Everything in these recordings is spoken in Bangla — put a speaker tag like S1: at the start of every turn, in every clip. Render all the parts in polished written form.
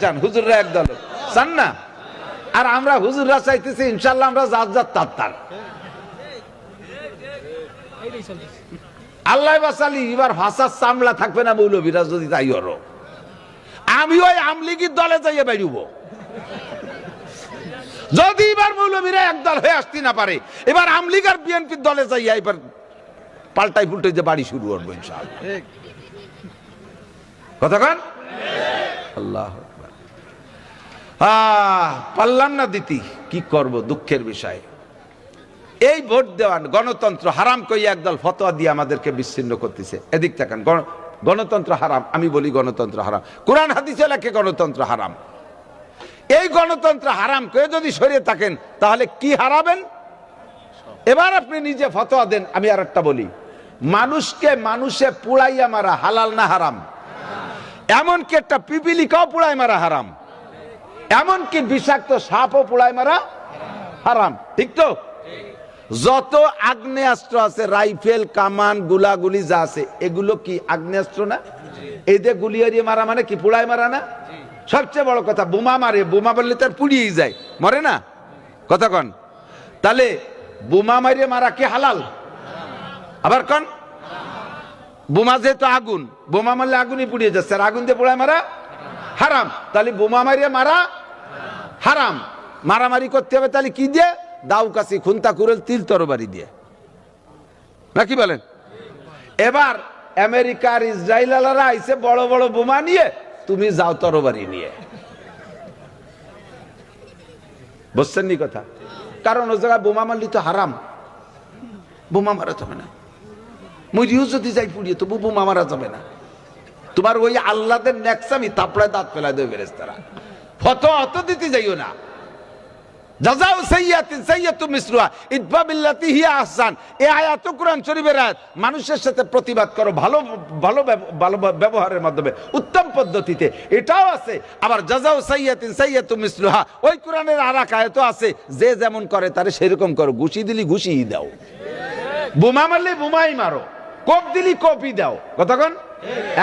S1: চান হুজুররা একদল চান না, আর আমরা হুজুররা চাইতেছি ইনশাল্লাহ আমরা জাত জাত তার আল্লাহ বাসালি। এবার ভাষার চামড়া থাকবে না মৌলবীরা যদি তাই হলো। আমি ওই আমলিগির দলে যাইয়ে বেরুব যদি এবার মৌলবীরা একদল হয়ে আসতে না পারে। এবার আমলিগ আর বিএনপির দলে যাইয়া এবার পাল্টাই ফুলটাই যে বাড়ি শুরু করবো ইনশাআল্লাহ। কতক্ষণ আল্লাহ পারলাম না দিতি, কি করব, দুঃখের বিষয়। এই ভোট দেওয়ান গণতন্ত্র হারাম কইয়া একদল ফতোয়া দিয়ে আমাদেরকে বিচ্ছিন্ন করতেছে। এদিক তাকান, গণতন্ত্র হারাম। আমি বলি গণতন্ত্র হারাম, কোরআন হাদিসে লেখে গণতন্ত্র হারাম। এই গণতন্ত্র হারাম করে যদি সরিয়ে থাকেন তাহলে কি হারাবেন? এবার আপনি নিজে ফতোয়া দেন। আমি আর একটা বলি, মানুষকে মানুষে পুড়াইয়া মারা হালাল না হারাম? এমনকি একটা পিপিলিকাও পুড়াই মারা হারাম, এমনকি বিষাক্ত সাপও পুড়াই মারা হারাম, ঠিক তো? যত আগ্নেয়াস্ত্র আছে, রাইফেল, কামান, গুলাগুলি যা আছে, এগুলো কি আগ্নেয়াস্ত্র না? এই যে গুলি হারিয়ে মারা মানে কি পুড়াই মারা না? সবচেয়ে বড় কথা, বোমা মারে, বোমা মারলে তার পুড়িয়েই যায়, মরে না? কথা কন। তাহলে বোমা মারিয়ে মারা কি হালাল? আবার কন, বোমা যেহেতু আগুন, বোমা মারলে আগুনই পুড়িয়ে যাচ্ছে, আর আগুন দিয়ে পোড়ায় মারা হারাম। তাহলে বোমা মারিয়ে মারা হারাম। মারামারি করতে হবে তাহলে কি দিয়ে? দাউ কাছি, খুন্তা কুড়েল, তিল তরবারি দিয়ে, নাকি বলেন? এবার আমেরিকার ইসরায়েলারা আইছে বড় বড় বোমা নিয়ে, তুমি যাও তরবারি নিয়ে। বুঝছেন নি কথা? কারণ ও জায়গায় বোমা মারলি তো হারাম, বোমা মারা যাবে না। মরিও যদি যাই পুড়িয়ে, তবু বোমা মারা যাবে না। তোমার ওই আল্লাহদের নেকসামি তাপড়ায় দাঁত ফেলা দেবে ফেরেশতারা। ফতোয়া অত দিতে যাইও না। জাযাউ সাইয়্যাতিন সাইয়্যাতুম মিসলুহা ইদফা বিল্লাতি হিয়া আহসান। এই আয়াত কোরআন শরীফের আয়াত। মানুষের সাথে প্রতিবাদ করো ভালো ভালো ভালো ব্যবহারের মাধ্যমে, উত্তম পদ্ধতিতে, এটাও আছে। আবার জাযাউ সাইয়্যাতিন সাইয়্যাতুম মিসলুহা, ওই কোরআনের আর এক আয়াতও আছে, যে যেমন করে তারে সেরকম করো। ঘুষি দিলি ঘুষিই দাও, বোমা মারলে বোমাই মারো, কোপ দিলি কোপই দাও। কতক্ষণ?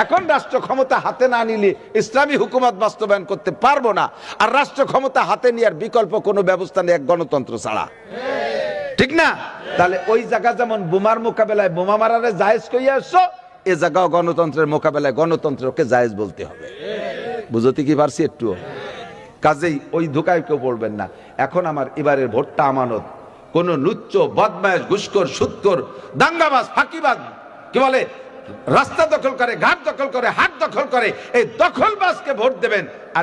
S1: এখন রাষ্ট্র ক্ষমতা হাতে না নিলে ইসলামী হুকুমত বাস্তবায়ন করতে পারবো না। আর রাষ্ট্র ক্ষমতা হাতে নেওয়ার বিকল্প কোনো ব্যবস্থা নেই এক গণতন্ত্র ছাড়া, ঠিক না? তাহলে ওই জায়গা যেমন বোমার মোকাবেলায় বোমা মারারে জায়েজ কইয়া আসছো, এ জায়গাও গণতন্ত্রের মোকাবেলায় গণতন্ত্রকে জায়েজ বলতে হবে। বুঝতে কি পারছি একটু? কাজেই ওই ধোকায় কেউ পড়বেন না। এখন আমার এবারের ভোটটা আমানত। কোন লুচ্চ, বদমাইশ, ঘুষখোর, সুদখোর, দাঙ্গাবাজ, ফাঁকিবাজ, কি বলে, রাস্তা দখল করে, ঘাট দখল করে, হাট দখল করে, এই দখলবাজকে ভোট দেবেন। আর